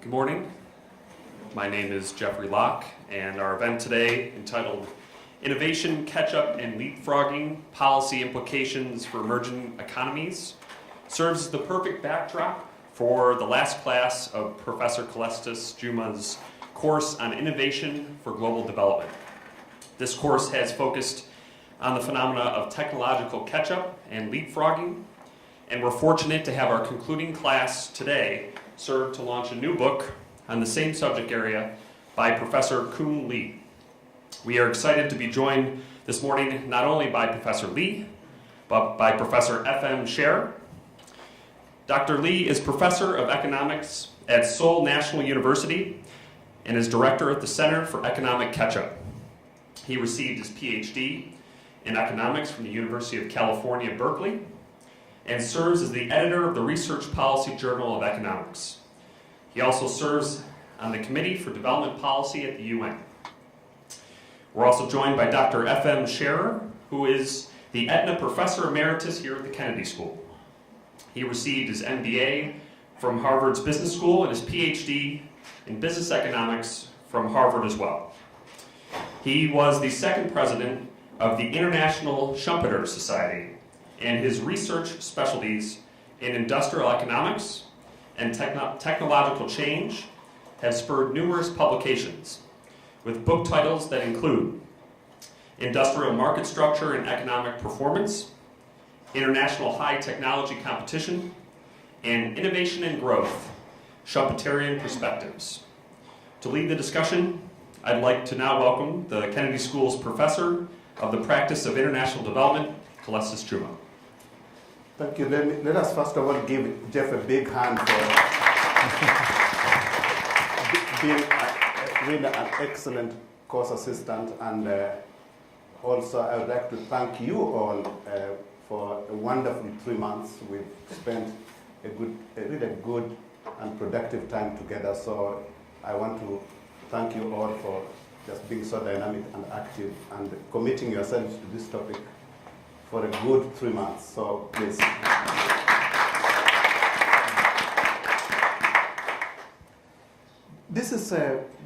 Good morning. My name is Jeffrey Locke, and our event today, entitled Innovation, Catch-up, and Leapfrogging, Policy Implications for Emerging Economies, serves as the perfect backdrop for the last class of Professor Calestous Juma's course on Innovation for Global Development. This course has focused on the phenomena of technological catch-up and leapfrogging, and we're fortunate to have our concluding class today serve to launch a new book on the same subject area by Professor Keun Lee. We are excited to be joined this morning not only by Professor Lee, but by Professor F.M. Scherer. Dr. Lee is Professor of Economics at Seoul National University and is Director at the Center for Economic Catch-up. He received his PhD in Economics from the University of California, Berkeley, and serves as the editor of the Research Policy Journal of Economics. He also serves on the Committee for Development Policy at the UN. We're also joined by Dr. F.M. Scherer, who is the Aetna Professor Emeritus here at the Kennedy School. He received his MBA from Harvard's Business School and his PhD in Business Economics from Harvard as well. He was the second president of the International Schumpeter Society, and his research specialties in industrial economics and technological change have spurred numerous publications, with book titles that include Industrial Market Structure and Economic Performance, International High Technology Competition, and Innovation and Growth, Schumpeterian Perspectives. To lead the discussion, I'd like to now welcome the Kennedy School's Professor of the Practice of International Development, Calestous Juma. Thank you. Let us first of all give Jeff a big hand for being really an excellent course assistant, and also I would like to thank you all for a wonderful 3 months. We've spent a really good and productive time together, so I want to thank you all for just being so dynamic and active and committing yourselves to this topic for a good 3 months. So please.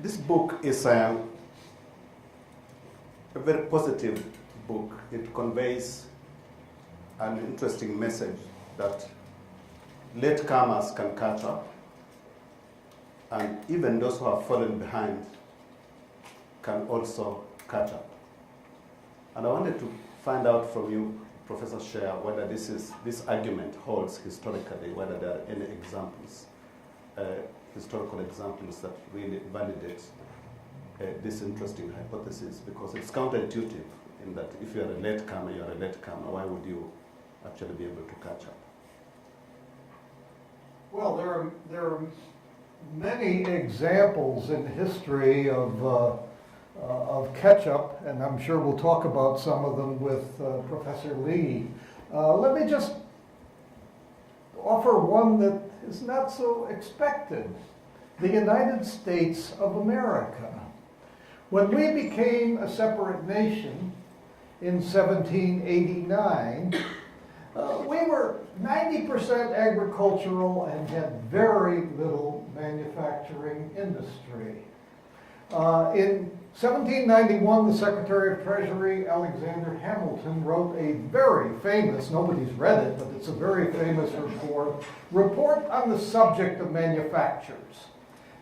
This book is a very positive book. It conveys an interesting message that latecomers can catch up, and even those who have fallen behind can also catch up. And I wanted to find out from you, Professor Scherer, whether this argument holds historically, whether there are any examples, historical examples that really validate this interesting hypothesis, because it's counterintuitive in that if you're a latecomer, you're a latecomer. Why would you actually be able to catch up? Well, there are many examples in history of catch-up, and I'm sure we'll talk about some of them with Professor Lee. Let me just offer one that is not so expected. The United States of America. When we became a separate nation in 1789, we were 90% agricultural and had very little manufacturing industry. In 1791, the Secretary of Treasury, Alexander Hamilton, wrote a very famous, nobody's read it, but it's a very famous report on the subject of manufactures.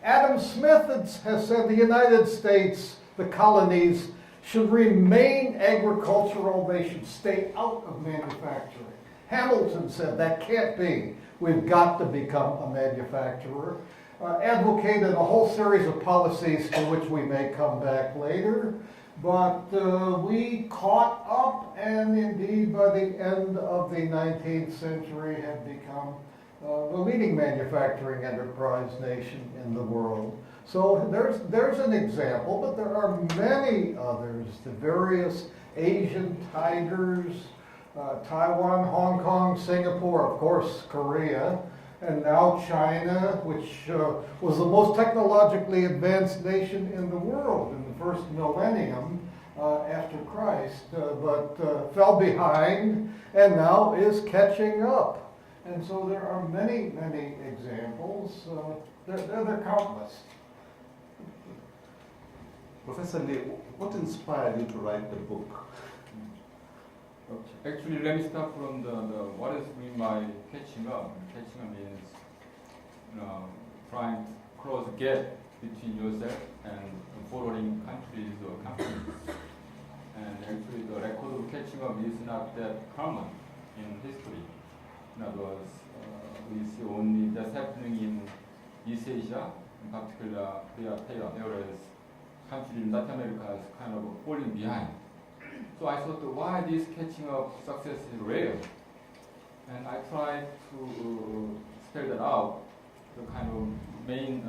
Adam Smith has said the United States, the colonies, should remain agricultural. They should stay out of manufacturing. Hamilton said that can't be. We've got to become a manufacturer. Advocated a whole series of policies to which we may come back later, but we caught up, and indeed by the end of the 19th century had become the leading manufacturing enterprise nation in the world. So there's an example, but there are many others. The various Asian tigers, Taiwan, Hong Kong, Singapore, of course, Korea, and now China, which was the most technologically advanced nation in the world in the first millennium after Christ, but fell behind and now is catching up. And so there are many, many examples. They're countless. Professor Lee, what inspired you to write the book? Okay. Actually, let me start from the what is mean by catching up. Catching up means trying to close the gap between yourself and following countries or companies. And actually, the record of catching up is not that common in history. In other words, we see only that's happening in East Asia, in particular Korea, Taiwan, whereas countries in Latin America is kind of falling behind. So I thought, why this catching up success is rare? And I tried to spell that out, the kind of main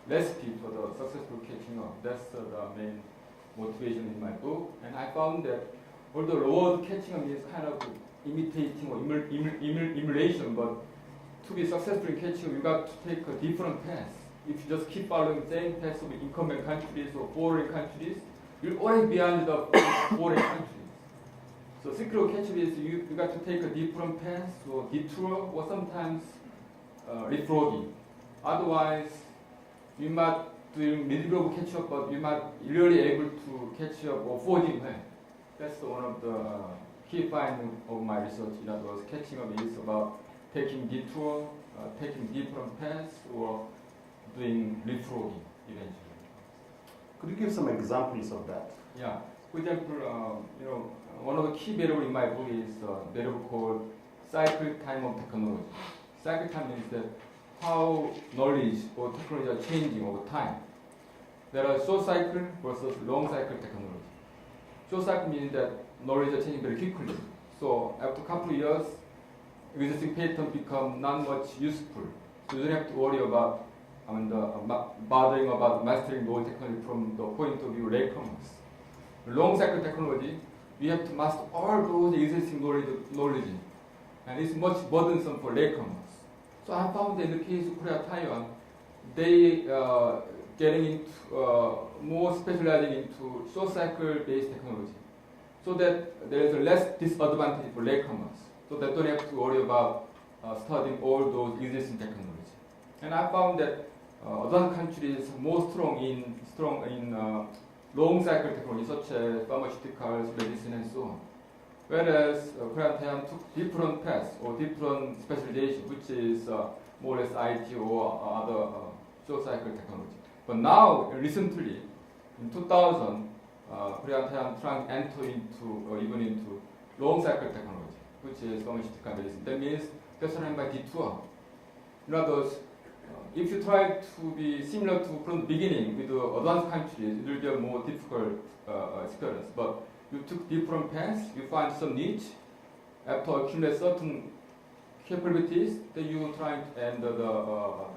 recipe for the successful catching up. That's the main motivation in my book. And I found that although the word catching up is kind of imitating or emulation, but to be successful in catching up, you got to take a different path. If you just keep following the same path of incumbent countries or foreign countries, you're always behind the foreign countries. So secret of catch-up is you got to take a different path or detour or sometimes leapfrogging. Otherwise, you might do middle of catch-up, but you might really able to catch up or forging way. That's one of the key findings of my research. In other words, catching up is about taking detour, taking different paths, or doing leapfrogging eventually. Could you give some examples of that? Yeah. For example, one of the key variables in my book is a variable called cycle time of technology. Cycle time means that how knowledge or technology are changing over time. There are short cycle versus long cycle technology. Short cycle means that knowledge are changing very quickly. So after a couple of years, existing pattern become not much useful. So you don't have to worry about bothering about mastering knowledge technology from the point of view of latecomers. Long cycle technology, we have to master all those existing knowledge, and it's much burdensome for latecomers. So I found that in the case of Korea, Taiwan, they getting into more specializing into short cycle based technology, so that there is a less disadvantage for latecomers, so they don't have to worry about studying all those existing technology. And I found that other countries more strong in long cycle technology such as pharmaceuticals, medicine, and so on. Whereas Korea and Taiwan took different paths or different specialization, which is more or less IT or other short cycle technology. But now, recently, in 2000, Korea and Taiwan trying to enter into even into long cycle technology, which is pharmaceutical medicine. That means that's what I mean by detour. In other words, if you try to be similar to from the beginning with the advanced countries, it will be a more difficult experience. But you took different paths, you find some niche. After accumulate certain capabilities, then you try to end the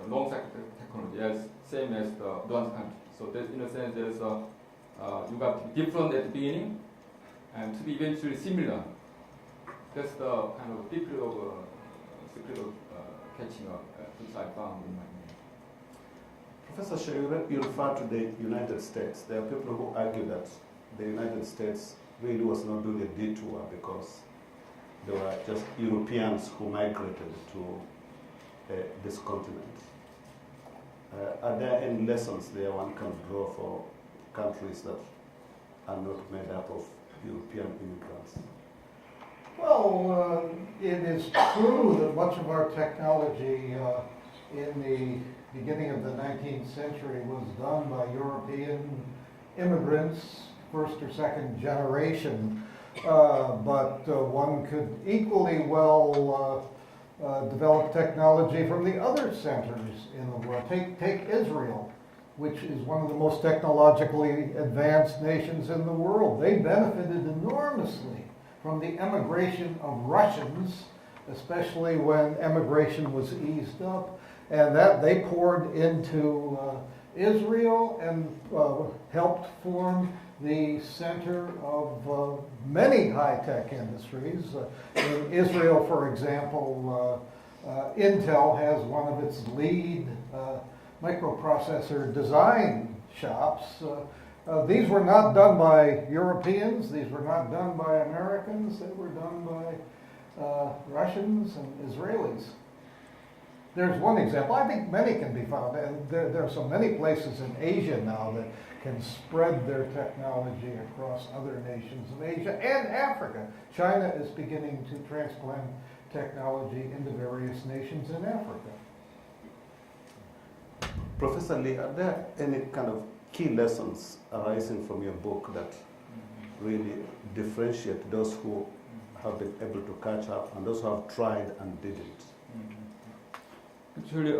long cycle technology as same as the advanced countries. So that in a sense, there's you got to be different at the beginning and to be eventually similar. That's the kind of secret of catching up, which I found in my mind. Professor Scherer, you refer to the United States. There are people who argue that the United States really was not doing a detour because they were just Europeans who migrated to this continent. Are there any lessons there one can draw for countries that are not made up of European immigrants? Well, it is true that much of our technology in the beginning of the 19th century was done by European immigrants, first or second generation, but one could equally well develop technology from the other centers in the world. Take Israel, which is one of the most technologically advanced nations in the world. They benefited enormously from the emigration of Russians, especially when emigration was eased up, and that they poured into Israel and helped form the center of many high-tech industries. In Israel, for example, Intel has one of its lead microprocessor design shops. These were not done by Europeans, these were not done by Americans, they were done by Russians and Israelis. There's one example. I think many can be found, and there are so many places in Asia now that can spread their technology across other nations of Asia and Africa. China is beginning to transplant technology into various nations in Africa. Professor Lee, are there any kind of key lessons arising from your book that really differentiate those who have been able to catch up and those who have tried and didn't? Actually,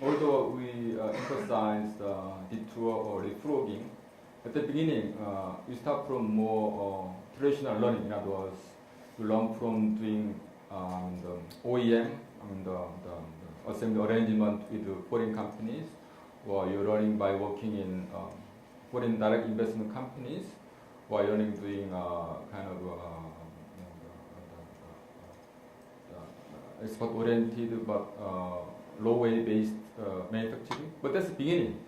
although we emphasized detour or leapfrogging, at the beginning, we start from more traditional learning. In other words, you learn from doing the OEM, the assembly arrangement with the foreign companies, or you're learning by working in foreign direct investment companies, or you're learning doing kind of export-oriented but low-wage-based manufacturing. But that's the beginning.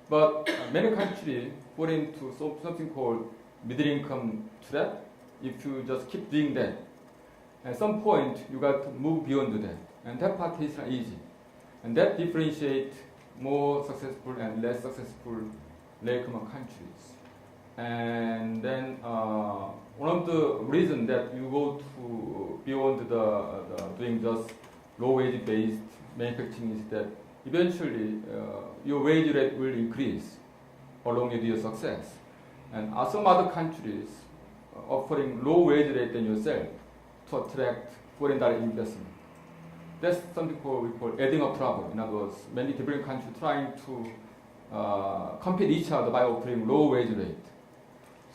But many countries fall into something called middle-income trap. If you just keep doing that, at some point you got to move beyond that, and that part is not easy. And that differentiates more successful and less successful later countries. And then one of the reasons that you go to beyond the doing just low wage based manufacturing is that eventually your wage rate will increase along with your success. And some other countries offering low wage rate than yourself to attract foreign direct investment. That's something we call adding up trouble. In other words, many different countries trying to compete each other by offering low wage rate.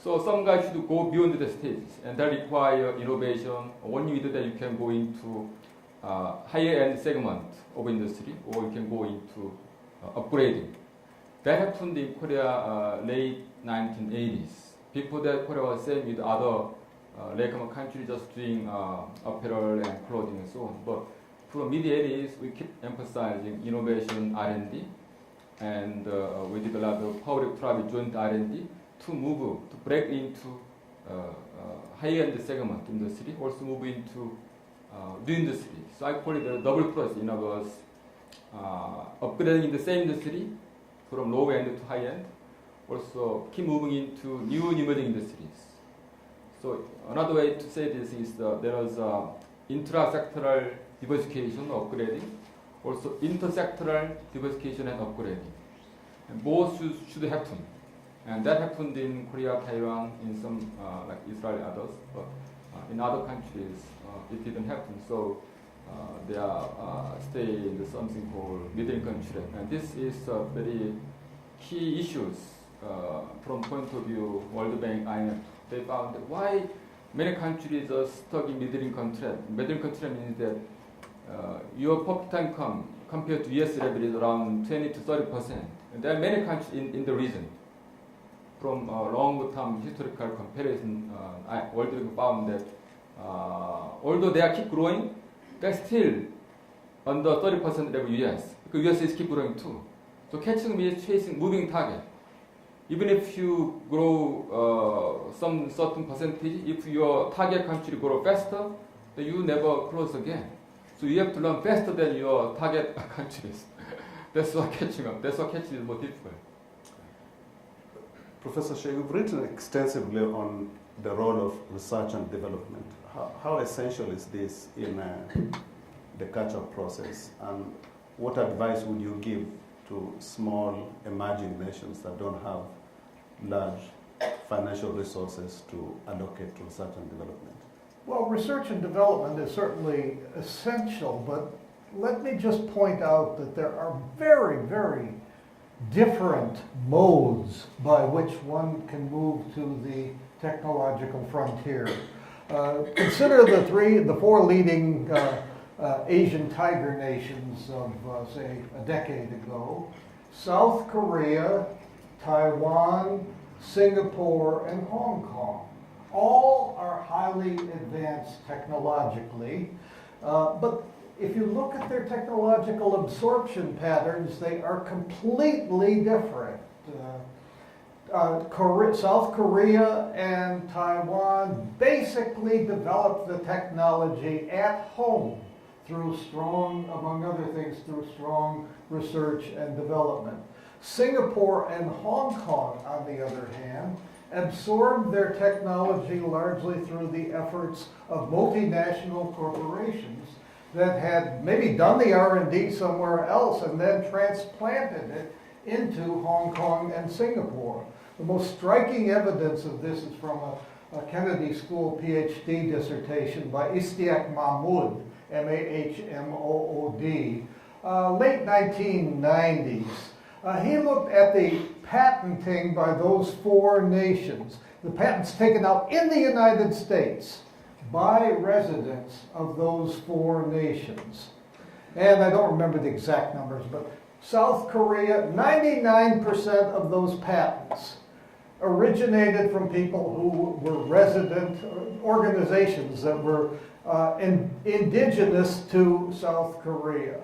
So some guys should go beyond the stages, and that require innovation. When you do that, you can go into higher end segment of industry, or you can go into upgrading. That happened in Korea late 1980s. Before that, Korea was same with other later countries just doing apparel and clothing and so on. But from mid-80s, we keep emphasizing innovation R&D, and we did a lot of public-private joint R&D to move, to break into high-end segment industry, also move into new industry. So I call it a double process. In other words, upgrading in the same industry from low-end to high-end, also keep moving into new emerging industries. So another way to say this is there is intra-sectoral diversification, upgrading, also intersectoral diversification and upgrading. And both should happen. And that happened in Korea, Taiwan, in some like Israel and others, but in other countries it didn't happen. So they are staying in something called middle-income trap. And this is very key issues from point of view World Bank, IMF. They found that why many countries are stuck in middle-income trap. Middle-income trap means that your per capita income compared to US level is around 20 to 30%. And there are many countries in the region. From long-term historical comparison, World Bank found that although they keep growing, they're still under 30% level US, because US is keep growing too. So catching means chasing moving target. Even if you grow some certain percentage, if your target country grow faster, then you never close again. So you have to learn faster than your target countries. That's why catching up. That's why catching is more difficult. Professor Scherer, you've written extensively on the role of research and development. How essential is this in the catch-up process? And what advice would you give to small emerging nations that don't have large financial resources to allocate to research and development? Well, research and development is certainly essential, but let me just point out that there are very, very different modes by which one can move to the technological frontier. Consider the four leading Asian tiger nations of, say, a decade ago: South Korea, Taiwan, Singapore, and Hong Kong. All are highly advanced technologically, but if you look at their technological absorption patterns, they are completely different. South Korea and Taiwan basically developed the technology at home through strong, among other things, through strong research and development. Singapore and Hong Kong, on the other hand, absorbed their technology largely through the efforts of multinational corporations that had maybe done the R&D somewhere else and then transplanted it into Hong Kong and Singapore. The most striking evidence of this is from a Kennedy School PhD dissertation by Istiak Mahmood, M-A-H-M-O-O-D, late 1990s. He looked at the patenting by those four nations, the patents taken out in the United States by residents of those four nations. And I don't remember the exact numbers, but South Korea, 99% of those patents originated from people who were resident organizations that were indigenous to South Korea.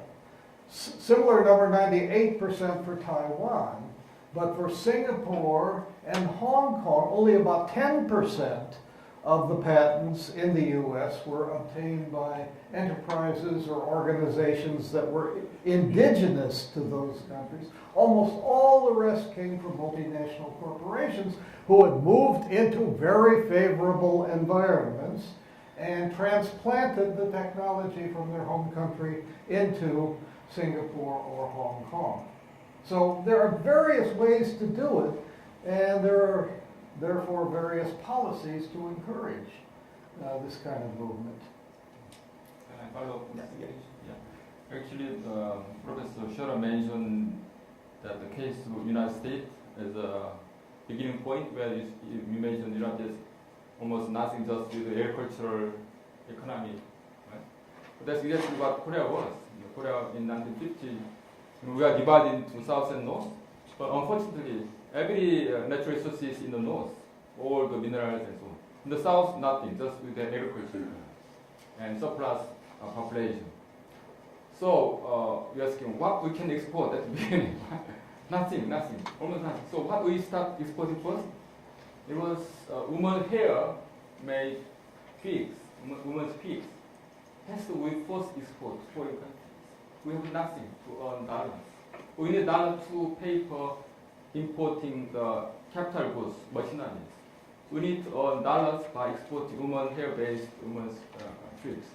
Similar number, 98% for Taiwan, but for Singapore and Hong Kong, only about 10% of the patents in the US were obtained by enterprises or organizations that were indigenous to those countries. Almost all the rest came from multinational corporations who had moved into very favorable environments and transplanted the technology from their home country into Singapore or Hong Kong. So there are various ways to do it, and there are therefore various policies to encourage this kind of movement. Can I follow up? Yeah. Actually, Professor Scherer mentioned that the case of the United States as a beginning point where you mentioned there's almost nothing just with the agricultural economy. Right? But that's exactly what Korea was. Korea in 1950, we are divided into South and North, but unfortunately, every natural resources in the North, all the minerals and so on. In the South, nothing, just with the agriculture and surplus population. So we are asking what we can export at the beginning. Nothing, almost nothing. So what we start exporting first? It was women's hair made figs, women's figs. That's what we first export to foreign countries. We have nothing to earn dollars. We need dollars to pay for importing the capital goods, machineries. We need to earn dollars by exporting women's hair-based women's figs.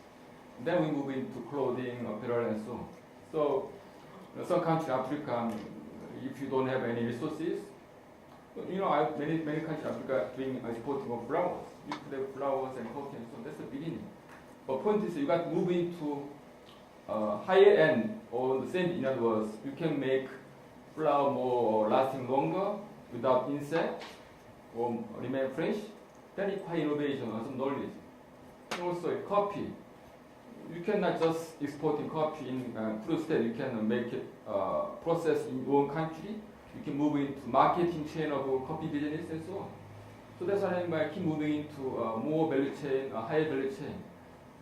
Then we move into clothing, apparel, and so on. So, some countries in Africa, if you don't have any resources, many countries in Africa doing exporting of flowers. You could have flowers and coffee and so on. That's the beginning. But point is, you got to move into higher end, or the same. In other words, you can make flower more lasting longer without insect or remain fresh. That requires innovation and some knowledge. And also, coffee. You cannot just exporting coffee in crude state. You can make it process in your own country. You can move into marketing chain of coffee business and so on. So that's why I keep moving into more value chain, higher value chain.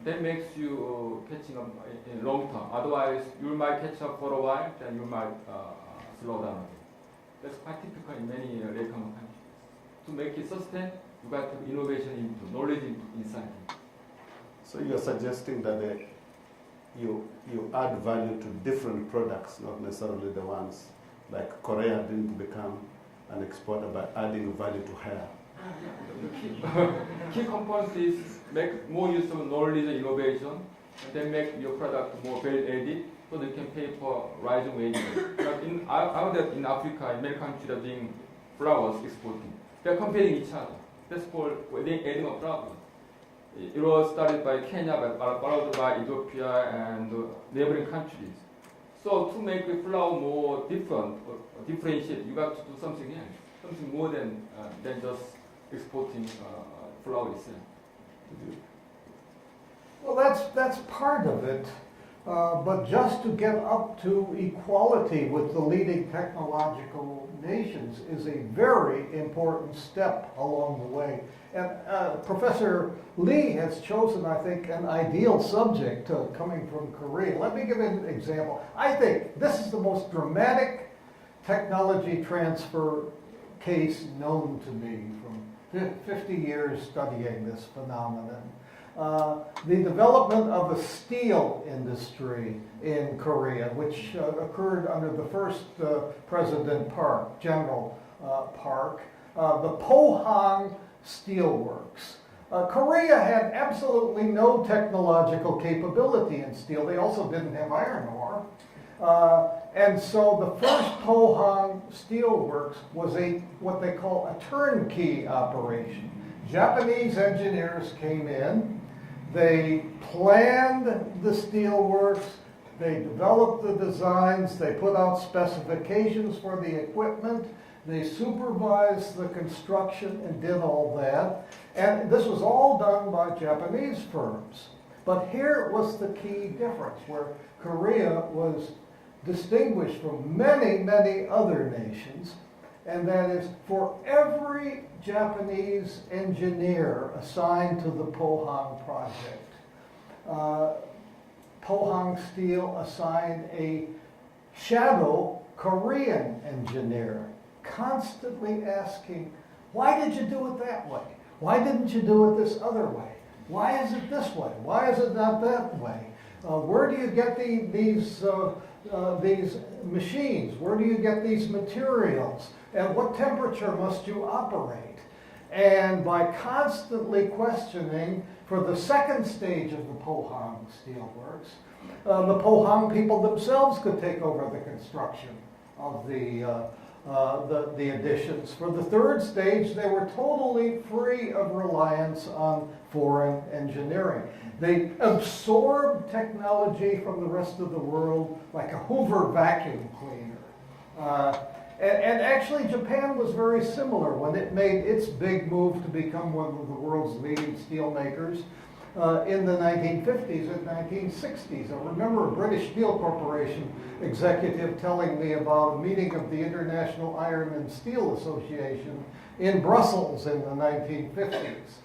That makes you catching up in long term. Otherwise, you might catch up for a while, then you might slow down again. That's quite typical in many later countries. To make it sustain, you got to have innovation into knowledge inside. So you're suggesting that you add value to different products, not necessarily the ones like Korea didn't become an exporter by adding value to hair. Key component is make more use of knowledge and innovation, and then make your product more value added, so they can pay for rising wages. But in Africa, in many countries are doing flowers exporting. They're comparing each other. That's called adding a problem. It was started by Kenya, but followed by Ethiopia and neighboring countries. So to make the flower more different or differentiate, you got to do something else, something more than just exporting flower itself. Well, that's part of it, but just to get up to equality with the leading technological nations is a very important step along the way. And Professor Lee has chosen, I think, an ideal subject coming from Korea. Let me give an example. I think this is the most dramatic technology transfer case known to me from 50 years studying this phenomenon. The development of a steel industry in Korea, which occurred under the first President Park, General Park, the Pohang Steelworks. Korea had absolutely no technological capability in steel. They also didn't have iron ore. And so the first Pohang Steelworks was what they call a turnkey operation. Japanese engineers came in, they planned the steelworks, they developed the designs, they put out specifications for the equipment, they supervised the construction and did all that. And this was all done by Japanese firms. But here was the key difference, where Korea was distinguished from many, many other nations, and that is for every Japanese engineer assigned to the Pohang project, Pohang Steel assigned a shadow Korean engineer, constantly asking, why did you do it that way? Why didn't you do it this other way? Why is it this way? Why is it not that way? Where do you get these machines? Where do you get these materials? At what temperature must you operate? And by constantly questioning, for the second stage of the Pohang Steelworks, the Pohang people themselves could take over the construction of the additions. For the third stage, they were totally free of reliance on foreign engineering. They absorbed technology from the rest of the world like a Hoover vacuum cleaner. And actually, Japan was very similar when it made its big move to become one of the world's leading steel makers in the 1950s and 1960s. I remember a British Steel Corporation executive telling me about a meeting of the International Iron and Steel Association in Brussels in the 1950s.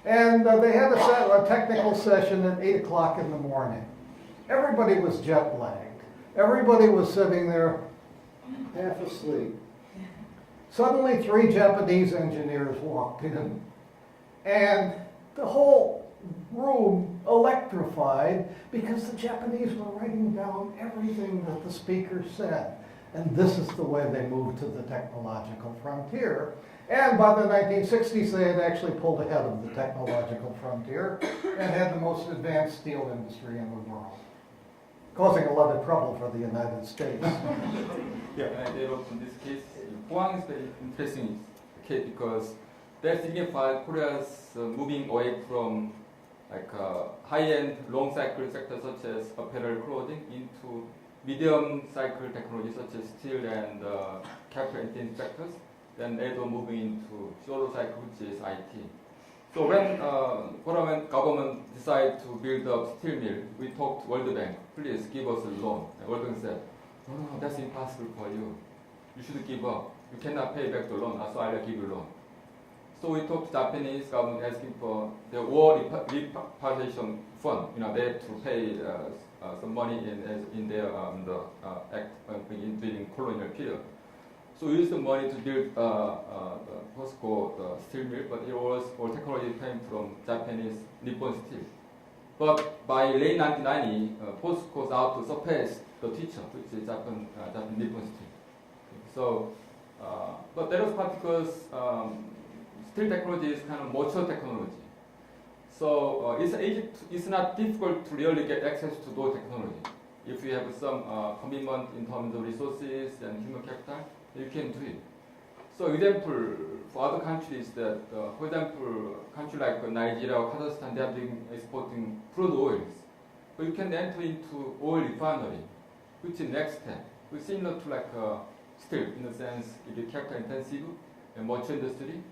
And they had a technical session at 8 o'clock in the morning. Everybody was jet lagged. Everybody was sitting there half asleep. Suddenly 3 Japanese engineers walked in, and the whole room electrified because the Japanese were writing down everything that the speaker said. And this is the way they moved to the technological frontier. And by the 1960s, they had actually pulled ahead of the technological frontier and had the most advanced steel industry in the world, causing a lot of trouble for the United States. In this case, Pohang is very interesting case because that signifies Korea's moving away from high-end long cycle sectors such as apparel, clothing into medium cycle technology such as steel and capital-intensive sectors. Then later moving into shorter cycle, which is IT. So when government decided to build a steel mill, we talked to World Bank, please give us a loan. And World Bank said, no, that's impossible for you. You should give up. You cannot pay back the loan, so I'll give you a loan. So we talked to Japanese government asking for the war repatriation fund. They had to pay some money in their act during colonial period. So we used the money to build the POSCO steel mill, but it was all technology came from Japanese Nippon Steel. But by late 1990, POSCO was out to surpass the teacher, which is Japanese Nippon Steel. So, but that was part because steel technology is kind of mature technology. So it's not difficult to really get access to those technology. If you have some commitment in terms of resources and human capital, you can do it. So example for other countries that, for example, country like Nigeria or Kazakhstan, they are exporting crude oils. But you can enter into oil refinery, which is next step. It's similar to steel in the sense it is capital intensive and mature industry.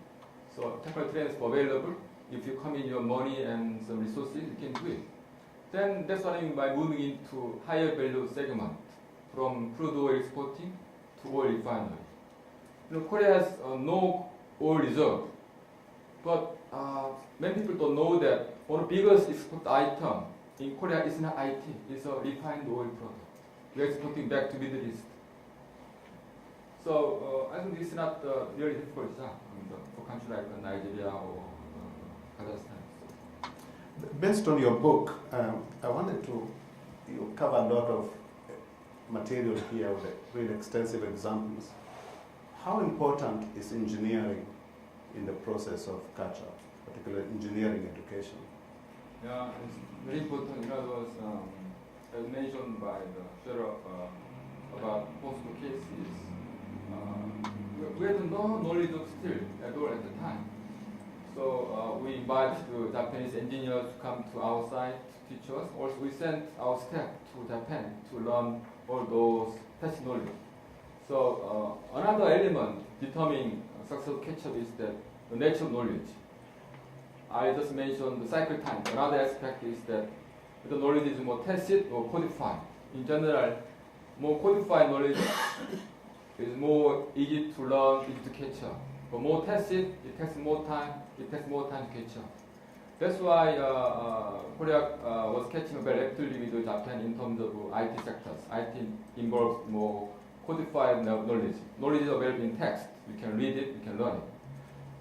So technical transfer available. If you come in your money and some resources, you can do it. Then that's what I mean by moving into higher value segment from crude oil exporting to oil refinery. Korea has no oil reserve, but many people don't know that one of the biggest export item in Korea is not IT, it's a refined oil product. We're exporting back to Middle East. So I think it's not really difficult for countries like Nigeria or Kazakhstan. Based on your book, I wanted to, you cover a lot of material here with really extensive examples. How important is engineering in the process of catch-up, particularly engineering education? Yeah, it's very important. In other words, as mentioned by the Scherer about possible cases, we had no knowledge of steel at all at the time. So we invited the Japanese engineers to come to our site to teach us. Also, we sent our staff to Japan to learn all those test knowledge. So another element determining success of catch-up is that the nature of knowledge. I just mentioned the cycle time. Another aspect is that the knowledge is more tacit or codified. In general, more codified knowledge is more easy to learn, easy to catch up. But more tacit, it takes more time. It takes more time to catch up. That's why Korea was catching up very actively with Japan in terms of IT sectors. IT involves more codified knowledge. Knowledge is available in text. You can read it, you can learn it.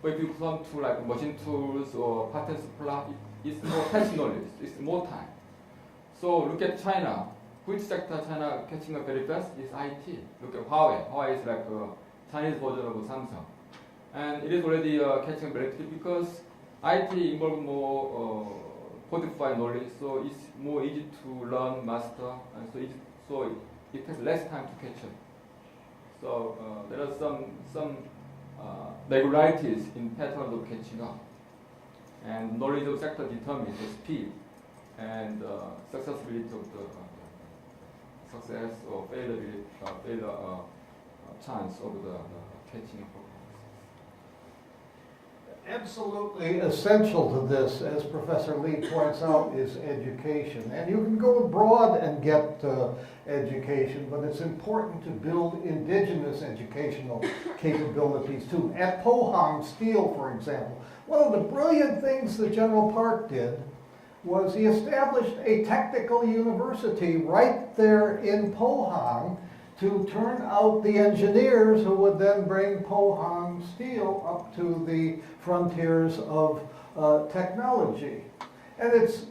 But if you come to like machine tools or pattern supply, it's more test knowledge. It's more time. So look at China. Which sector China catching up very fast is IT. Look at Huawei. Huawei is like a Chinese version of Samsung. And it is already catching up very quickly because IT involves more codified knowledge, so it's more easy to learn, master, and so it takes less time to catch up. So there are some regularities in patterns of catching up. And knowledge of sector determines the speed and successability of the success or failure chance of the catching up. Absolutely essential to this, as Professor Lee points out, is education. And you can go abroad and get education, but it's important to build indigenous educational capabilities too. At Pohang Steel, for example, one of the brilliant things that General Park did was he established a technical university right there in Pohang to turn out the engineers who would then bring Pohang Steel up to the frontiers of technology. And it's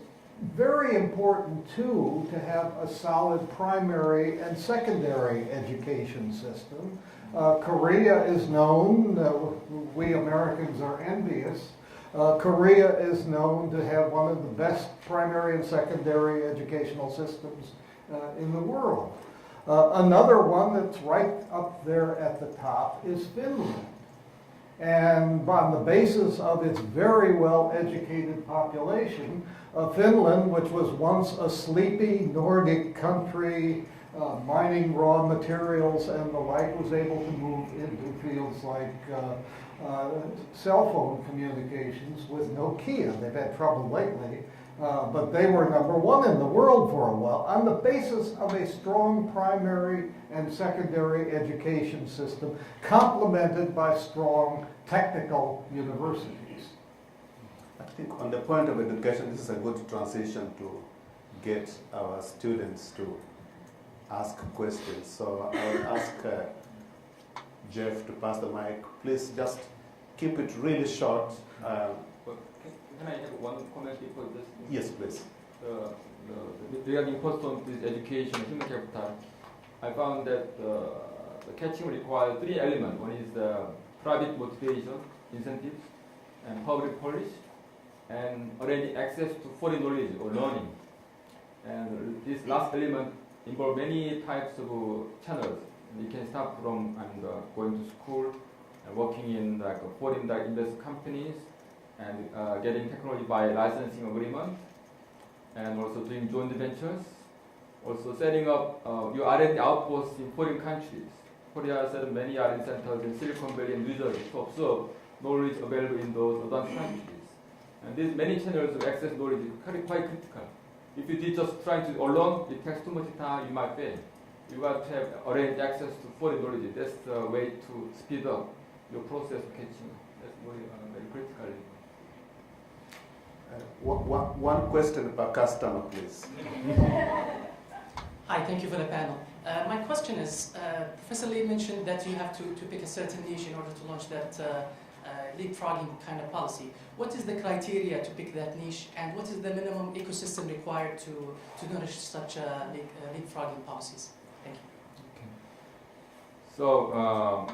very important, too, to have a solid primary and secondary education system. Korea is known, we Americans are envious, Korea is known to have one of the best primary and secondary educational systems in the world. Another one that's right up there at the top is Finland. And on the basis of its very well-educated population, Finland, which was once a sleepy Nordic country, mining raw materials and the like, was able to move into fields like cell phone communications with Nokia. They've had trouble lately. But they were number one in the world for a while on the basis of a strong primary and secondary education system complemented by strong technical universities. I think on the point of education, this is a good transition to get our students to ask questions. So I will ask Jeff to pass the mic. Please just keep it really short. Can I have one comment before this? Yes, please. Regarding cost of this education, human capital, I found that the catching requires three elements. One is the private motivation, incentives, and public policy, and arranging access to foreign knowledge or learning. And this last element involves many types of channels. You can start from going to school and working in like foreign investment companies, and getting technology by licensing agreement, and also doing joint ventures, also setting up your R&D outposts in foreign countries. Korea set up many R&D centers in Silicon Valley and New Jersey to observe knowledge available in those advanced countries. And these many channels of access knowledge is quite critical. If you did just trying to alone, it takes too much time, you might fail. You got to have arranged access to foreign knowledge. That's the way to speed up your process of catching. That's very critical. One question per customer, please. Hi, thank you for the panel. My question is, Professor Lee mentioned that you have to pick a certain niche in order to launch that leapfrogging kind of policy. What is the criteria to pick that niche, and what is the minimum ecosystem required to nourish such leapfrogging policies? Thank you. So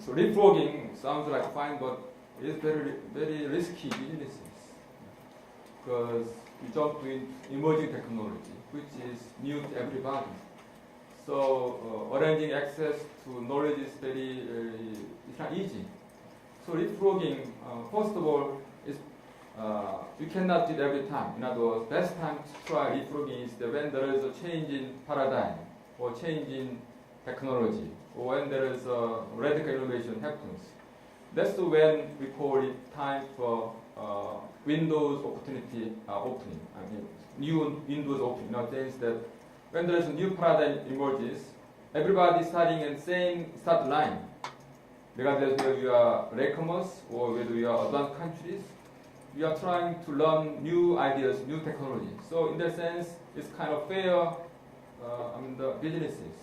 leapfrogging sounds like fine, but it's very risky business because you jump into emerging technology, which is new to everybody. So arranging access to knowledge is it's not easy. So leapfrogging, first of all, is you cannot do it every time. In other words, best time to try leapfrogging is when there is a change in paradigm or change in technology, or when there is a radical innovation happens. That's when we call it time for Windows opportunity opening. I mean, new Windows opening. In a sense that when there is a new paradigm emerges, everybody starting in same start line. Regardless whether you are latecomers or whether you are advanced countries, we are trying to learn new ideas, new technology. So in that sense, it's kind of fair. The businesses.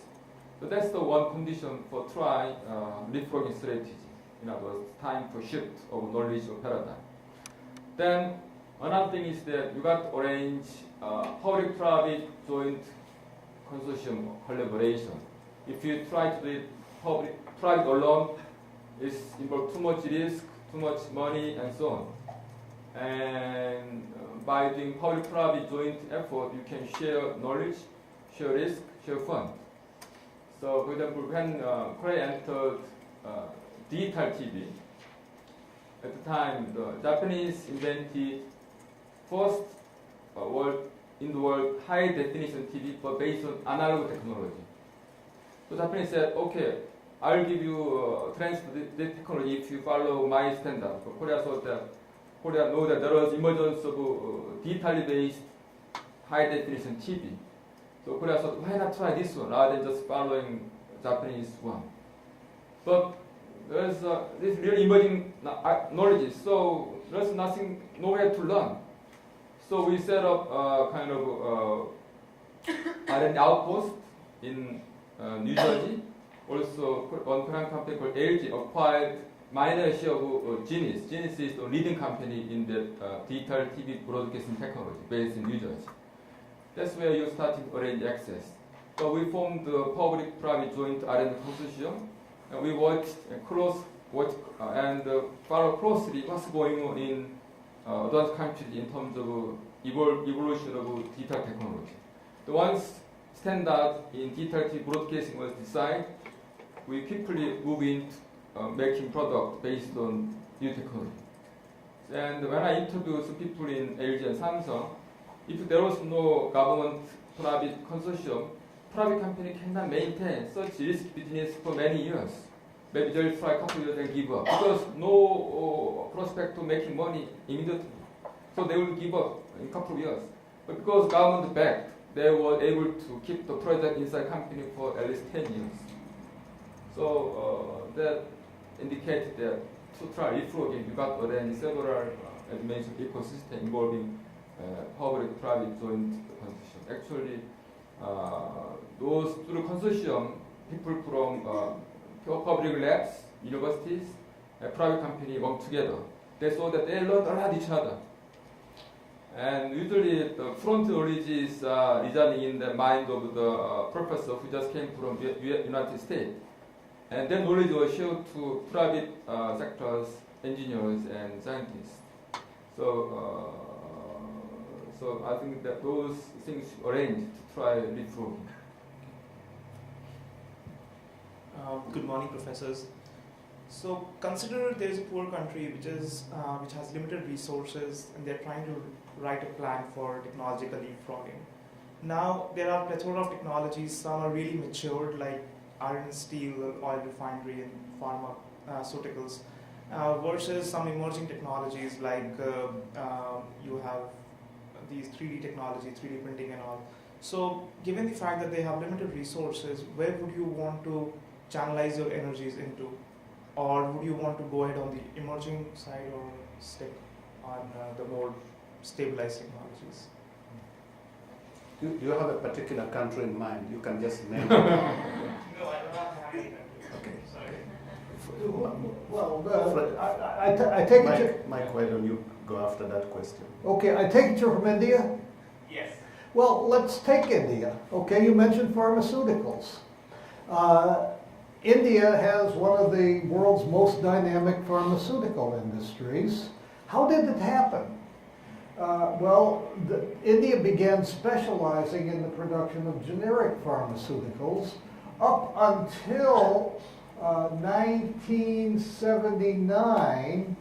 So that's the one condition for try leapfrogging strategy. In other words, time for shift of knowledge or paradigm. Then another thing is that you got to arrange public-private joint consortium collaboration. If you try to do it public-private alone, it's involved too much risk, too much money, and so on. And by doing public-private joint effort, you can share knowledge, share risk, share fun. So, for example, when Korea entered digital TV, at the time, the Japanese invented first in the world high-definition TV, but based on analog technology. So Japanese said, okay, I'll give you transfer the technology if you follow my standard. So Korea thought that Korea know that there was emergence of digitally based high-definition TV. So Korea thought, why not try this one rather than just following Japanese one? But there's this really emerging knowledge, so there's nowhere to learn. So we set up kind of R&D outpost in New Jersey. Also, one Korean company called LG acquired minor share of Genius. Genius is the leading company in the digital TV broadcasting technology based in New Jersey. That's where you started to arrange access. So we formed the public-private joint R&D consortium, and we watched and follow closely what's going on in advanced countries in terms of evolution of digital technology. The once standard in digital TV broadcasting was decided, we quickly move into making product based on new technology. And when I interviewed some people in LG and Samsung, if there was no government-private consortium, private company cannot maintain such risk business for many years. Maybe they'll try a couple of years and give up because no prospect of making money immediately. So they will give up in a couple of years. But because government backed, they were able to keep the project inside company for at least 10 years. So that indicated that to try leapfrogging, you got already several, as mentioned, ecosystem involving public-private joint consortium. Actually, those through consortium, people from pure public labs, universities, private company work together. They saw that they learned a lot each other. And usually the front knowledge is residing in the mind of the professor who just came from United States. And then knowledge was shared to private sectors, engineers, and scientists. So I think that those things arranged to try leapfrogging. Good morning, professors. So consider there is a poor country which has limited resources, and they're trying to write a plan for technological leapfrogging. Now there are plethora of technologies. Some are really matured, like iron, steel, oil refinery, and pharmaceuticals, versus some emerging technologies like you have these 3D technology, 3D printing, and all. So given the fact that they have limited resources, where would you want to channelize your energies into? Or would you want to go ahead on the emerging side or stick on the more stabilized technologies? Do you have a particular country in mind? You can just name it. No, I do not have any countries. Okay. Well, I take it. Mike, why don't you go after that question? Okay, I take it you're from India. Yes. Well, let's take India. Okay, you mentioned pharmaceuticals. India has one of the world's most dynamic pharmaceutical industries. How did it happen? India began specializing in the production of generic pharmaceuticals up until 1979.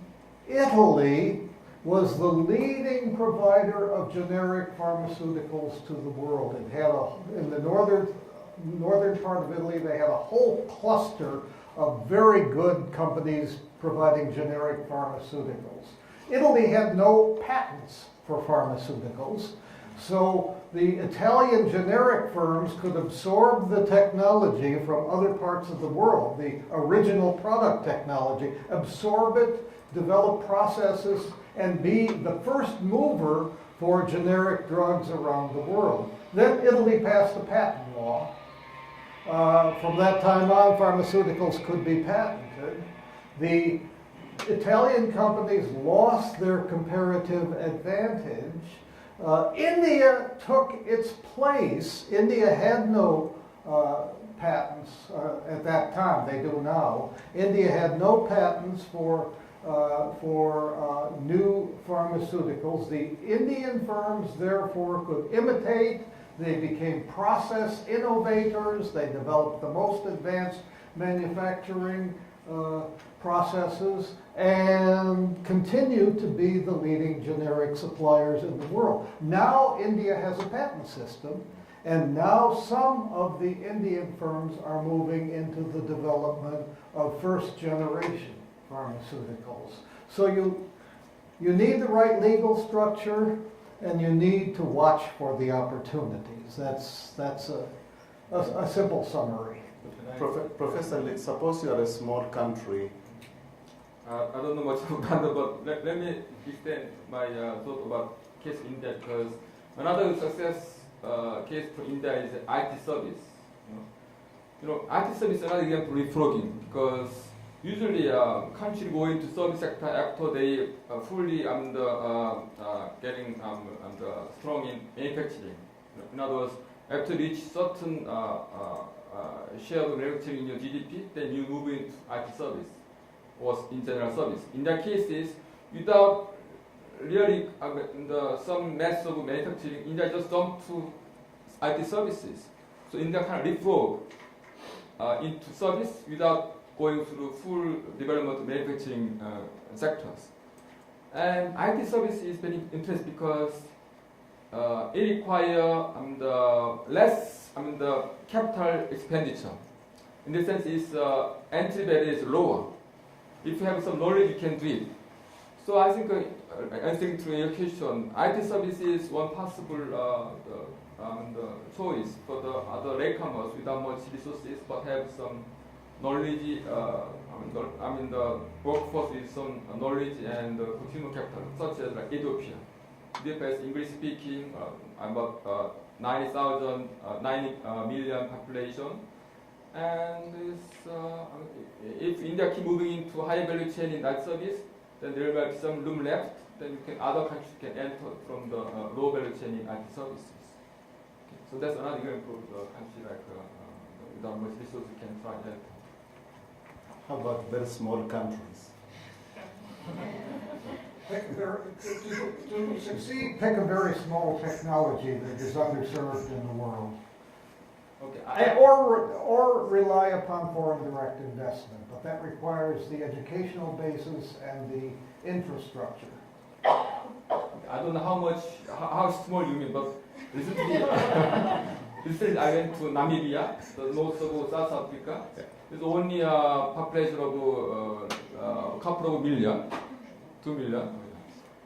Italy was the leading provider of generic pharmaceuticals to the world. It had in the northern part of Italy, they had a whole cluster of very good companies providing generic pharmaceuticals. Italy had no patents for pharmaceuticals, so the Italian generic firms could absorb the technology from other parts of the world, the original product technology, absorb it, develop processes, and be the first mover for generic drugs around the world. Then Italy passed a patent law. From that time on, pharmaceuticals could be patented. The Italian companies lost their comparative advantage. India took its place. India had no patents at that time. They do now. India had no patents for new pharmaceuticals. The Indian firms, therefore, could imitate. They became process innovators. They developed the most advanced manufacturing processes and continue to be the leading generic suppliers in the world. Now India has a patent system, and now some of the Indian firms are moving into the development of first-generation pharmaceuticals. So you need the right legal structure, and you need to watch for the opportunities. That's a simple summary. Professor Lee, suppose you are a small country. I don't know much about that, but let me extend my thought about case India, because another success case for India is IT service. You know, IT service is another example of leapfrogging, because usually country go into service sector after they fully getting strong in manufacturing. In other words, after reach certain share of manufacturing in your GDP, then you move into IT service or in general service. In that cases, without really some mass of manufacturing, India just jumped to IT services. So India kind of leapfrog into service without going through full development of manufacturing sectors. And IT service is very interesting because it requires the capital expenditure. In this sense, its entry barrier is lower. If you have some knowledge, you can do it. So I think answering to your question, IT service is one possible choice for the other latecomers without much resources, but have some knowledge. The workforce with some knowledge and consumer capital, such as like Ethiopia. Ethiopia is English speaking, about 90 million population. And if India keep moving into high value chain in that service, then there will be some room left. Then other countries can enter from the low value chain in IT services. Okay. So that's another example of a country like without much resources can try that. How about very small countries? To succeed, pick a very small technology that is underserved in the world. Okay. Or rely upon foreign direct investment, but that requires the educational basis and the infrastructure. I don't know how small you mean, but recently I went to Namibia, the north of South Africa. There's only a population of a couple of million, 2 million.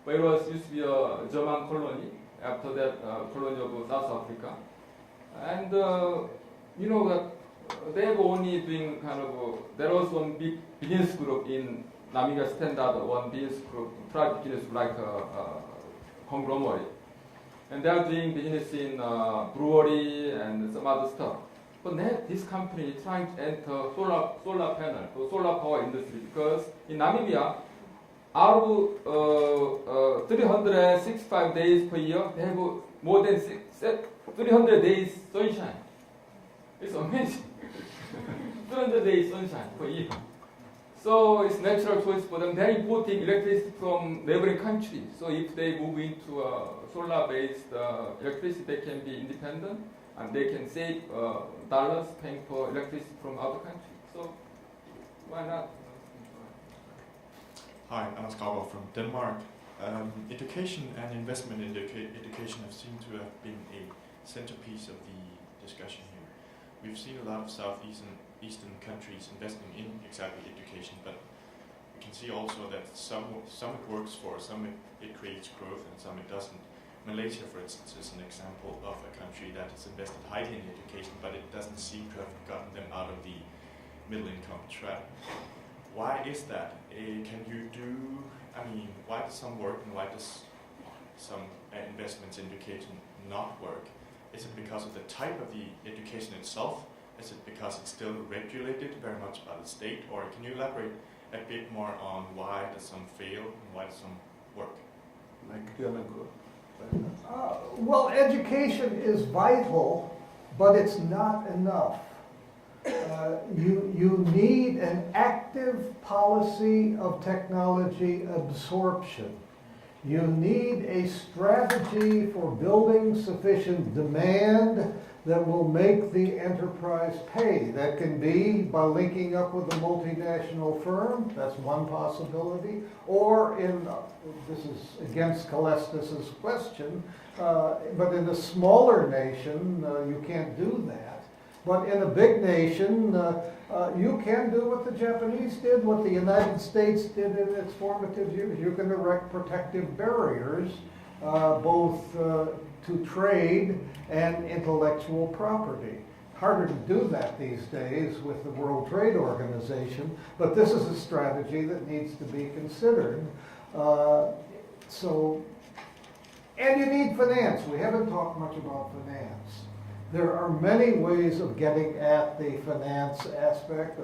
But it was used to be a German colony. After that, colony of South Africa. And you know that they were only doing there was one big business group in Namibia standard, one business group, private business like a conglomerate. and they are doing business in brewery and some other stuff. But now this company is trying to enter solar panel or solar power industry because in Namibia, out of 365 days per year, they have more than 300 days sunshine. It's amazing. 300 days sunshine per year. So it's natural choice for them. They're importing electricity from neighboring countries. So if they move into solar-based electricity, they can be independent and they can save dollars paying for electricity from other countries. So why not? Hi, Anders Grauber from Denmark. Education and investment in education have seemed to have been a centerpiece of the discussion here. We've seen a lot of Eastern countries investing in exactly education, but we can see also that some it works for, some it creates growth, and some it doesn't. Malaysia, for instance, is an example of a country that has invested highly in education, but it doesn't seem to have gotten them out of the middle income trap. Why is that? Why does some work and why does some investments in education not work? Is it because of the type of the education itself? Is it because it's still regulated very much by the state? Or can you elaborate a bit more on why does some fail and why does some work? Like, do you want to go? Well, education is vital, but it's not enough. You need an active policy of technology absorption. You need a strategy for building sufficient demand that will make the enterprise pay. That can be by linking up with a multinational firm, that's one possibility, or this is against Calestous' question, but in a smaller nation, you can't do that. But in a big nation, you can do what the Japanese did, what the United States did in its formative years. You can erect protective barriers, both to trade and intellectual property. Harder to do that these days with the World Trade Organization, but this is a strategy that needs to be considered. And you need finance. We haven't talked much about finance. There are many ways of getting at the finance aspect.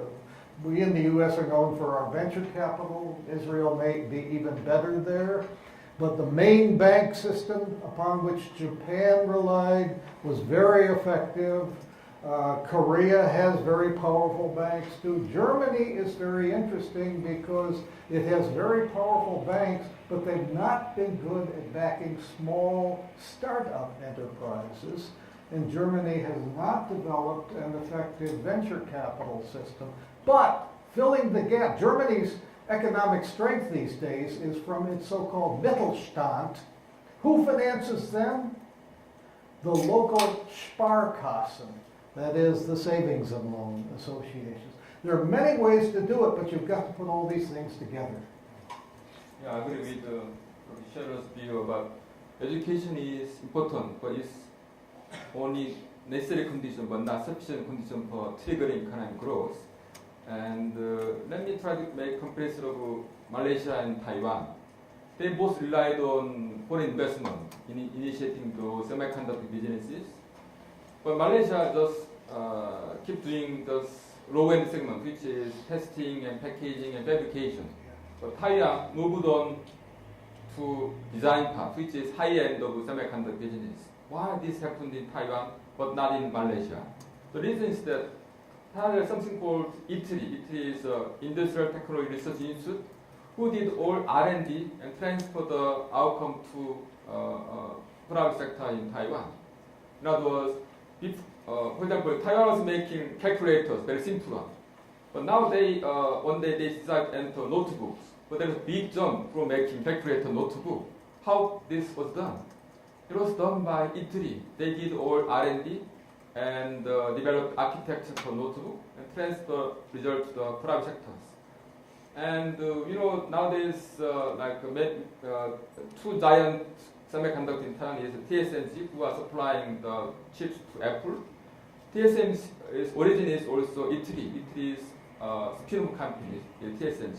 We in the U.S. are known for our venture capital. Israel may be even better there. But the main bank system upon which Japan relied was very effective. Korea has very powerful banks too. Germany is very interesting because it has very powerful banks, but they've not been good at backing small startup enterprises. And Germany has not developed an effective venture capital system. But filling the gap, Germany's economic strength these days is from its so-called Mittelstand. Who finances them? The local Sparkassen, that is the savings and loan associations. There are many ways to do it, but you've got to put all these things together. Yeah, I agree with Scherer's view about education is important, but it's only necessary condition, but not sufficient condition for triggering economic growth. And let me try to make comparison of Malaysia and Taiwan. They both relied on foreign investment in initiating those semiconductor businesses. But Malaysia just keep doing this low-end segment, which is testing and packaging and fabrication. But Taiwan moved on to design part, which is high-end of semiconductor business. Why this happened in Taiwan but not in Malaysia? The reason is that Taiwan has something called ITRI. ITRI is Industrial Technology Research Institute, who did all R&D and transfer the outcome to private sector in Taiwan. In other words, for example, Taiwan was making calculators, very simple one. But now one day they decided to enter notebooks. But there is a big jump from making calculator notebook. How this was done? It was done by ITRI. They did all R&D and developed architecture for notebook and transfer results to the private sectors. And nowadays, two giant semiconductor in Taiwan is TSMC, who are supplying the chips to Apple. TSMC's origin is also ITRI. ITRI is spin-off company, TSMC.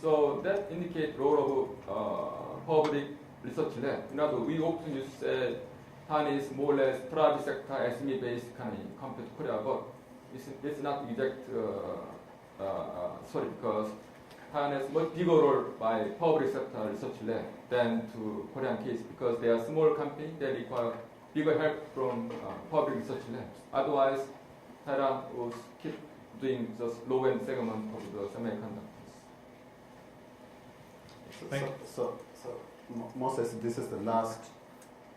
So that indicates role of public research lab. In other words, we often use say Taiwan is more or less private sector SME-based economy compared to Korea, but it's not exact sorry, because Taiwan has much bigger role by public sector research lab than to Korean case, because they are small company that require bigger help from public research labs. Otherwise, Taiwan will keep doing just low-end segment of the semiconductors. So, Moses, this is the last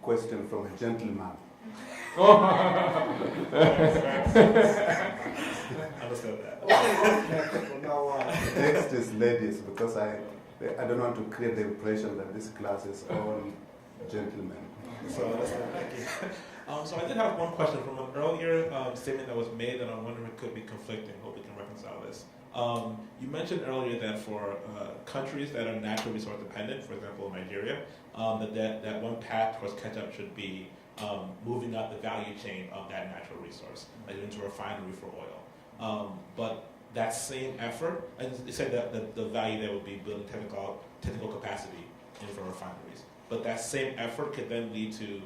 question from a gentleman. Understood that. Next is ladies, because I don't want to create the impression that this class is all gentlemen. So, thank you. So I did have one question from an earlier statement that was made that I'm wondering could be conflicting. Hope we can reconcile this. You mentioned earlier that for countries that are natural resource dependent, for example Nigeria, that one path towards catch-up should be moving up the value chain of that natural resource, like into a refinery for oil. But that same effort, and you said that the value there would be building technical capacity for refineries. But that same effort could then lead to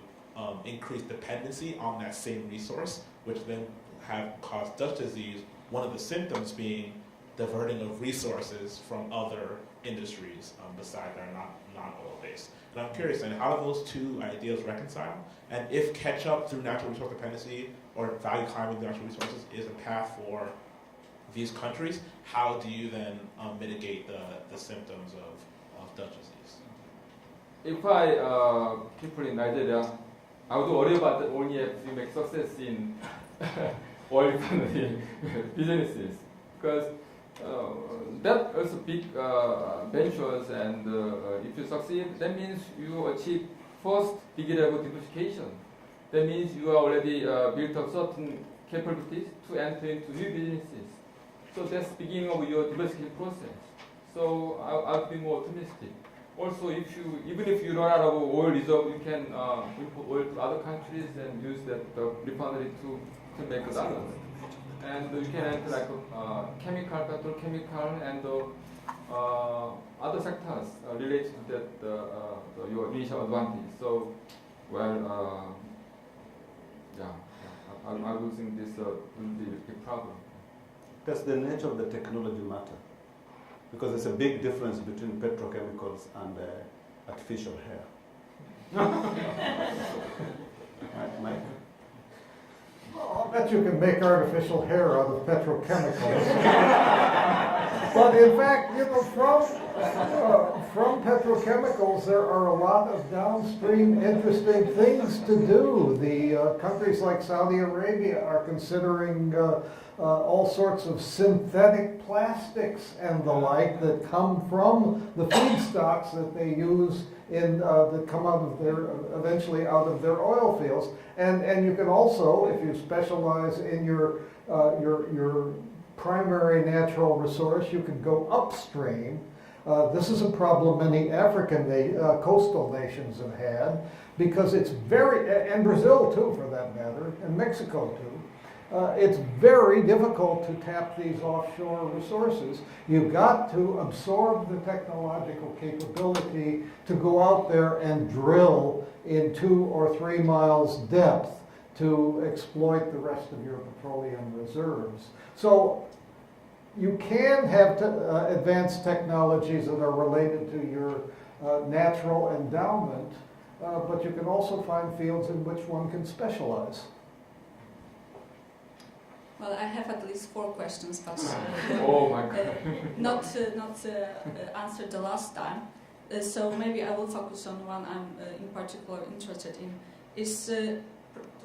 increased dependency on that same resource, which then have caused Dutch disease, one of the symptoms being diverting of resources from other industries besides that are not oil-based. And I'm curious, and how do those two ideas reconcile? And if catch-up through natural resource dependency or value climbing through natural resources is a path for these countries, how do you then mitigate the symptoms of Dutch disease? If people in Nigeria, I would worry about that only if you make success in oil refinery businesses, because that also big ventures, and if you succeed, that means you achieve first degree level diversification. That means you are already built up certain capabilities to enter into new businesses. So that's the beginning of your diversification process. So I'll be more optimistic. Also, even if you run out of oil reserve, you can import oil to other countries and use that refinery to make a dollar. And you can enter like chemical, petrochemical, and other sectors related to that your initial advantage. So, well, I would think this will be a big problem. Does the nature of the technology matter? Because there's a big difference between petrochemicals and artificial hair. Right, Mike? Well, I'll bet you can make artificial hair out of petrochemicals. But in fact, from petrochemicals, there are a lot of downstream interesting things to do. The countries like Saudi Arabia are considering all sorts of synthetic plastics and the like that come from the feedstocks that they use that come out of eventually out of their oil fields. And you can also, if you specialize in your primary natural resource, you can go upstream. This is a problem many African coastal nations have had, because it's and Brazil too for that matter, and Mexico too. It's very difficult to tap these offshore resources. You've got to absorb the technological capability to go out there and drill in 2 or 3 miles depth to exploit the rest of your petroleum reserves. So you can have advanced technologies that are related to your natural endowment, but you can also find fields in which one can specialize. Well, I have at least 4 questions, but Oh my God. not answered the last time. So maybe I will focus on one I'm in particular interested in. Is to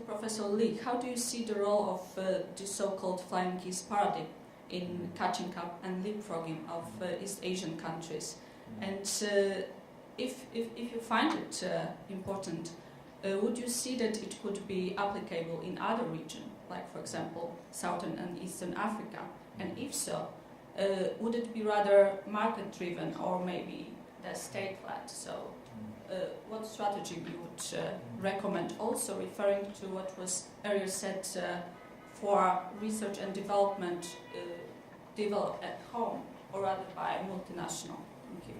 Professor Lee, how do you see the role of the so-called flying geese paradigm in catching up and leapfrogging of East Asian countries? And if you find it important, would you see that it could be applicable in other regions, like for example Southern and Eastern Africa? And if so, would it be rather market-driven or maybe the state-led? So what strategy you would recommend? Also referring to what was earlier said, for research and development developed at home or rather by multinational. Thank you.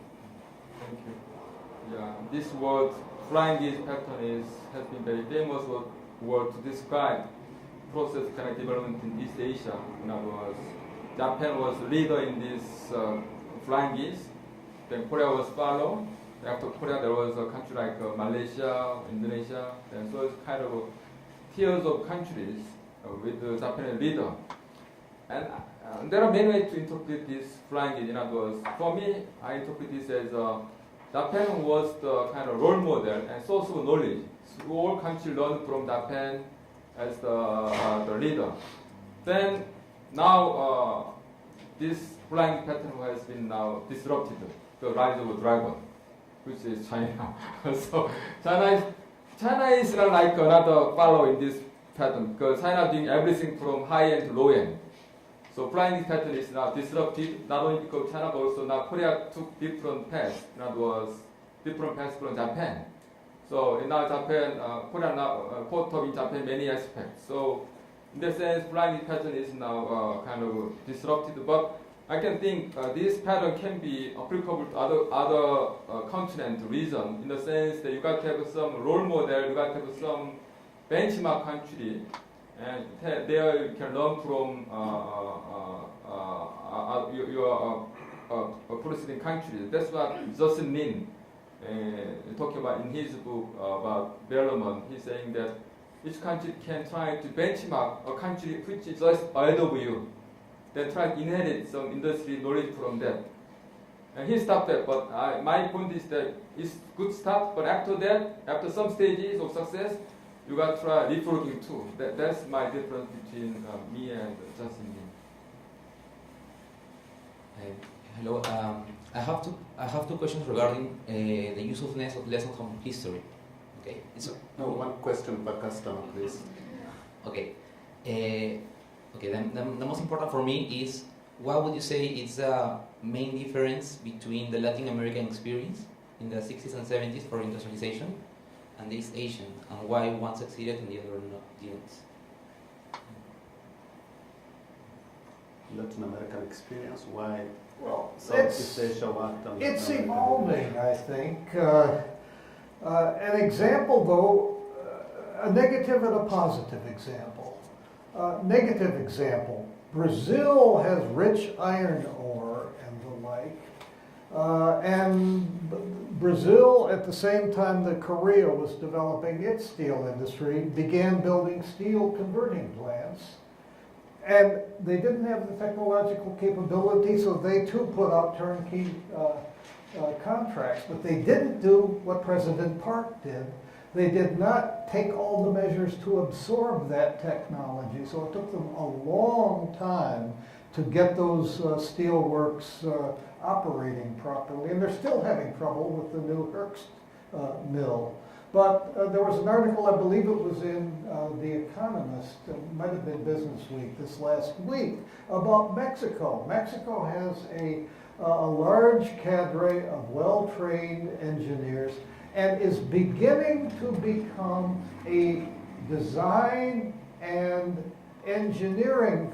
Thank you. Yeah, this word flying geese pattern has been very famous word to describe process kind of development in East Asia. In other words, Japan was leader in this flying geese. Then Korea was follow. After Korea, there was a country like Malaysia, Indonesia, and so it's kind of tiers of countries with the Japanese leader. And there are many ways to interpret this flying geese. In other words, for me, I interpret this as Japan was the kind of role model and source of knowledge. So all countries learned from Japan as the leader. Then now this flying pattern has been now disrupted. The rise of a dragon, which is China. So China is like another follower in this pattern because China doing everything from high end to low end. So flying pattern is now disrupted not only because China but also now Korea took different paths. In other words, different paths from Japan. So in now Japan, Korea now caught up in Japan many aspects. So in that sense, flying pattern is now kind of disrupted. But I can think this pattern can be applicable to other continent region in the sense that you got to have some role model, you got to have some benchmark country, and there you can learn from your preceding countries. That's what Justin Lin talking about in his book about development. He's saying that each country can try to benchmark a country which is just ahead of you. Then try to inherit some industry knowledge from that. And he stopped that, but my point is that it's good start, but after that, after some stages of success, you got to try leapfrogging too. That's my difference between me and Justin. Hello, I have two questions regarding the usefulness of lessons from history. Okay. One question per customer, please. Okay. Okay, the most important for me is, what would you say is the main difference between the Latin American experience in the 60s and 70s for industrialization and the East Asian, and why one succeeded and the other didn't? Latin American experience, why Well, Southeast Asia worked on it's Latin American? evolving, I think. An example, though, a negative and a positive example. Negative example, Brazil has rich iron ore and the like, and Brazil, at the same time that Korea was developing its steel industry, began building steel converting plants. And they didn't have the technological capability, so they too put out turnkey contracts. But they didn't do what President Park did. They did not take all the measures to absorb that technology. So it took them a long time to get those steel works operating properly. And they're still having trouble with the new Hearst mill. But there was an article, I believe it was in The Economist, it might have been Business Week this last week, about Mexico. Mexico has a large cadre of well-trained engineers and is beginning to become a design and engineering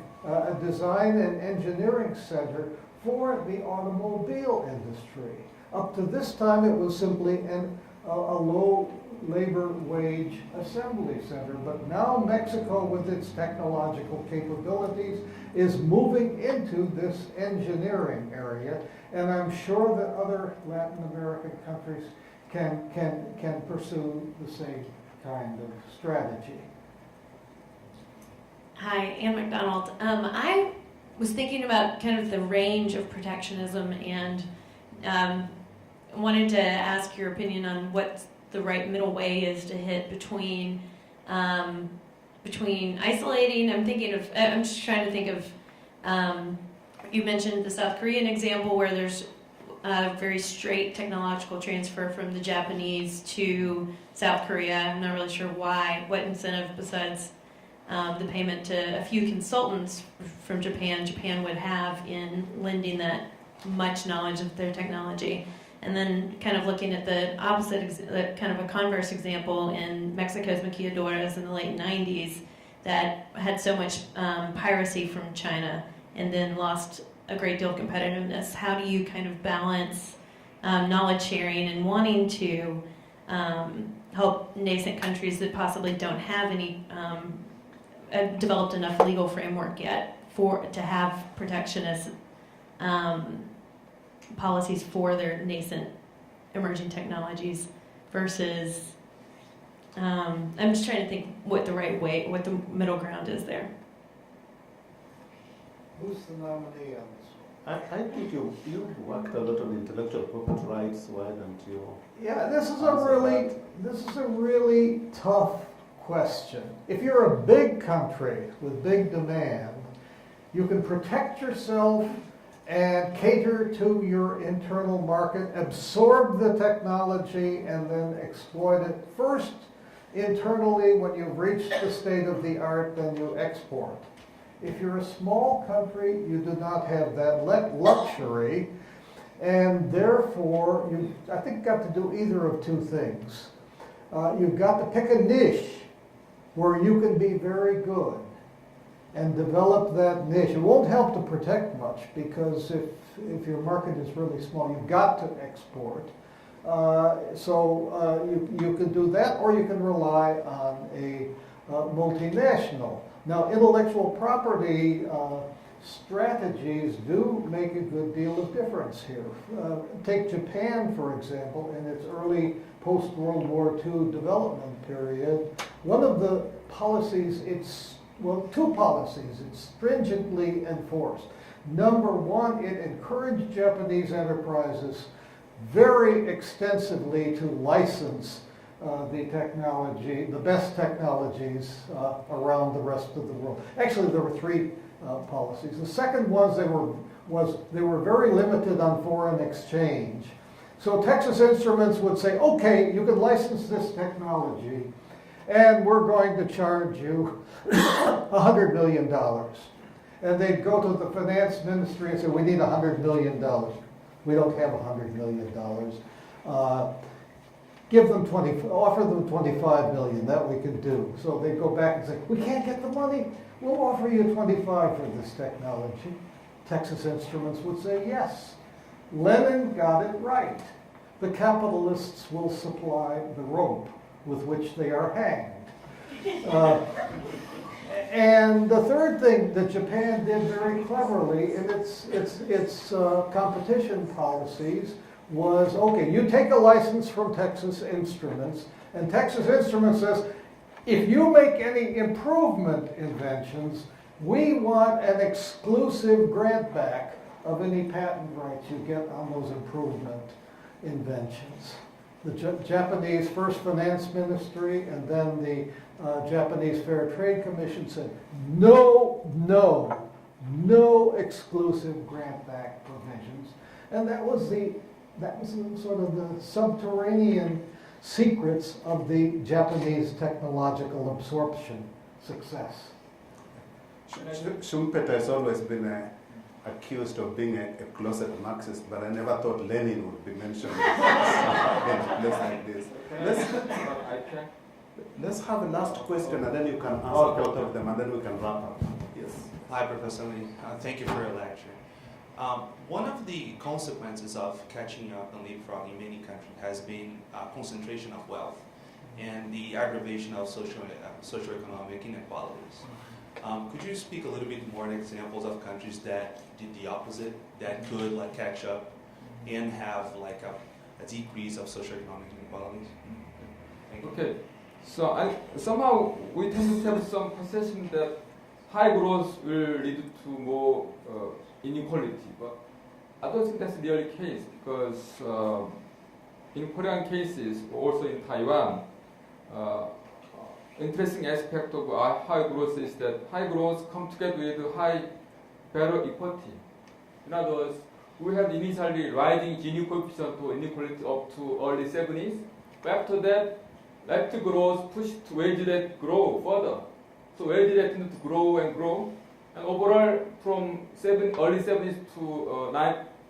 center for the automobile industry. Up to this time, it was simply a low labor wage assembly center. But now Mexico, with its technological capabilities, is moving into this engineering area. And I'm sure that other Latin American countries can pursue the same kind of strategy. Hi, Ann McDonald. I was thinking about kind of the range of protectionism and wanted to ask your opinion on what the right middle way is to hit between isolating. I'm just trying to think of. You mentioned the South Korean example where there's a very straight technological transfer from the Japanese to South Korea. I'm not really sure why. What incentive besides the payment to a few consultants from Japan would have in lending that much knowledge of their technology. And then kind of looking at the opposite, kind of a converse example in Mexico's maquiladoras in the late 90s that had so much piracy from China and then lost a great deal of competitiveness. How do you kind of balance knowledge sharing and wanting to help nascent countries that possibly don't have any developed enough legal framework yet to have protectionist policies for their nascent emerging technologies versus I'm just trying to think what the right way, what the middle ground is there. Who's the nominee on this one? I think you worked a lot on intellectual property rights. Why don't you? Yeah, this is answer a really tough question. If you're a big country with big demand, you can protect yourself and cater to your internal market, absorb the technology, and then exploit it first internally. When you've reached the state of the art, then you export. If you're a small country, you do not have that luxury, and therefore you, I think, got to do either of two things. You've got to pick a niche where you can be very good and develop that niche. It won't help to protect much, because if your market is really small, you've got to export. You can do that, or you can rely on a multinational. Now, intellectual property strategies do make a good deal of difference here. Take Japan, for example, in its early post-World War II development period. One of the policies, two policies it's stringently enforced. Number one, it encouraged Japanese enterprises very extensively to license the technology, the best technologies around the rest of the world. Actually, there were three policies. The second was they were very limited on foreign exchange. So Texas Instruments would say, okay, you can license this technology, and we're going to charge you $100 million. And they'd go to the finance ministry and say, we need $100 million. We don't have $100 million. Offer them $25 million, that we can do. So they'd go back and say, we can't get the money. We'll offer you $25 for this technology. Texas Instruments would say yes. Lenin got it right. The capitalists will supply the rope with which they are hanged. And the third thing that Japan did very cleverly in its competition policies was, okay, you take a license from Texas Instruments, and Texas Instruments says, if you make any improvement inventions, we want an exclusive grant back of any patent rights you get on those improvement inventions. The Japanese First Finance Ministry and then the Japanese Fair Trade Commission said, no exclusive grant back provisions. And that was sort of the subterranean secrets of the Japanese technological absorption success. Schumpeter has always been accused of being a closet Marxist, but I never thought Lenin would be mentioned in a place like this. Let's have a last question, and then you can answer both of them, and then we can wrap up. Yes. Hi, Professor Lee. Thank you for your lecture. One of the consequences of catching up and leapfrogging in many countries has been concentration of wealth and the aggravation of socioeconomic inequalities. Could you speak a little bit more examples of countries that did the opposite, that could catch up and have a decrease of socioeconomic inequalities? Thank you. Okay, so somehow we tend to have some perception that high growth will lead to more inequality, but I don't think that's really the case, because in Korean cases, also in Taiwan, interesting aspect of high growth is that high growth come together with high better equality. In other words, we had initially rising Gini coefficient to inequality up to early 70s, but after that, rapid growth pushed wage rate grow further. So wage rate tended to grow and grow, and overall from early 70s to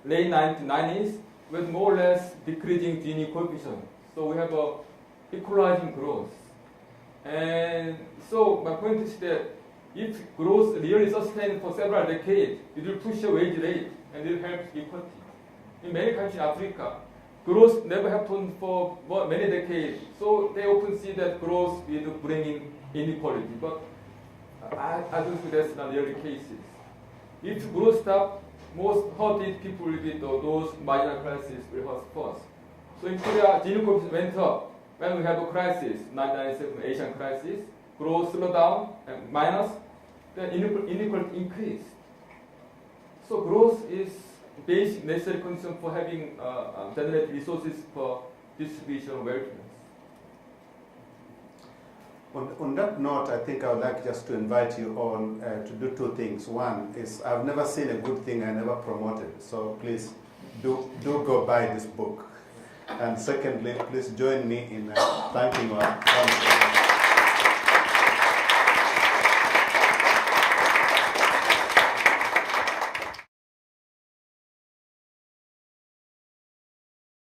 late 1990s, with more or less decreasing Gini coefficient. So we have a equalizing growth. And so my point is that if growth really sustained for several decades, it will push a wage rate and it will help equality. In many countries in Africa, growth never happened for many decades. So they often see that growth will bring in inequality. But I don't think that's not the early cases. If growth stops, most hurted people will be those marginal classes will hurt first. So in Korea, Gini coefficient went up. When we have a crisis, 1997 Asian crisis, growth slowed down and minus, then inequality increased. So growth is basic necessary condition for having generate resources for distribution of wealth. On that note, I think I would like just to invite you all to do two things. One is I've never seen a good thing I never promoted, so please do go buy this book. And secondly, please join me in thanking our